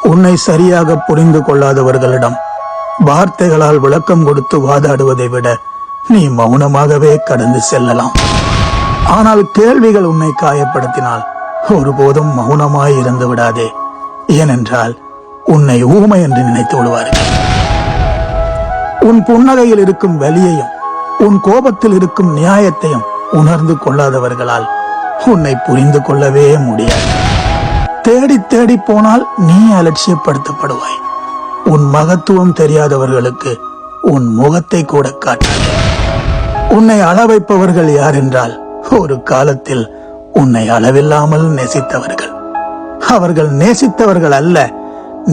உன்னை சரியாக புரிந்து கொள்ளாதவர்களிடம் வார்த்தைகளால் விளக்கம் கொடுத்து வாதாடுவதை விட நீ மௌனமாகவே கடந்து செல்லலாம். ஆனால் கேள்விகள் உன்னை காயப்படுத்தினால் ஒருபோதும் மௌனமாய் இருந்து விடாதே. ஏனென்றால் உன்னை ஊமை என்று நினைத்து விடுவார்கள். உன் புன்னகையில் இருக்கும் வலியையும் உன் கோபத்தில் இருக்கும் நியாயத்தையும் உணர்ந்து கொள்ளாதவர்களால் உன்னை புரிந்து கொள்ளவே முடியாது. தேடி தேடி போனால் நீ அலட்சியப்படுத்தப்படுவாய். உன் மகத்துவம் தெரியாதவர்களுக்கு உன் முகத்தை கூட காட்டாது. உன்னை அள வைப்பவர்கள் யார் என்றால் ஒரு காலத்தில் உன்னை அளவில்லாமல் நேசித்தவர்கள். அவர்கள் நேசித்தவர்கள் அல்ல,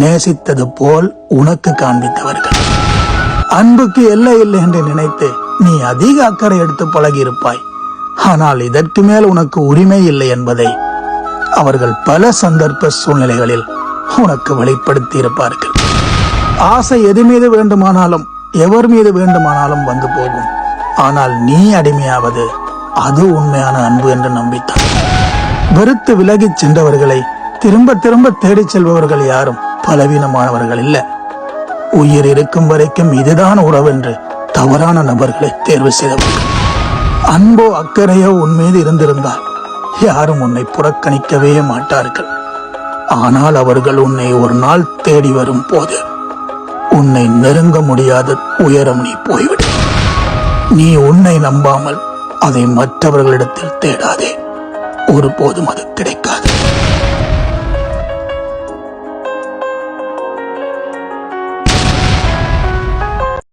நேசித்தது போல் உனக்கு காண்பித்தவர்கள். அன்புக்கு எல்லை இல்லை என்று நினைத்து நீ அதிக அக்கறை எடுத்து பழகி இருப்பாய். ஆனால் இதற்கு மேல் உனக்கு உரிமை இல்லை என்பதை அவர்கள் பல சந்தர்ப்ப சூழ்நிலைகளில் உனக்கு வெளிப்படுத்தி இருப்பார்கள். ஆசை எது மீது வேண்டுமானாலும் எவர் மீது வேண்டுமானாலும் வந்து போகும். ஆனால் நீ அடிமையாவது அது உண்மையான அன்பு என்று நம்பித்தான். வெறுத்து விலகிச் சென்றவர்களை திரும்ப திரும்ப தேடிச் செல்பவர்கள் யாரும் பலவீனமானவர்கள் இல்ல. உயிர் இருக்கும் வரைக்கும் இதுதான் உறவு என்று தவறான நபர்களை தேர்வு செய்தவர்கள். அன்போ அக்கறையோ உன் மீது இருந்திருந்தால் யாரும் உன்னை புறக்கணிக்கவே மாட்டார்கள். ஆனால் அவர்கள் உன்னை ஒரு நாள் தேடி வரும் போது உன்னை நெருங்க முடியாத உயரம் நீ போய்விடு. நீ உன்னை நம்பாமல் அதை மற்றவர்களிடத்தில் தேடாதே. ஒருபோதும் அது கிடைக்காது.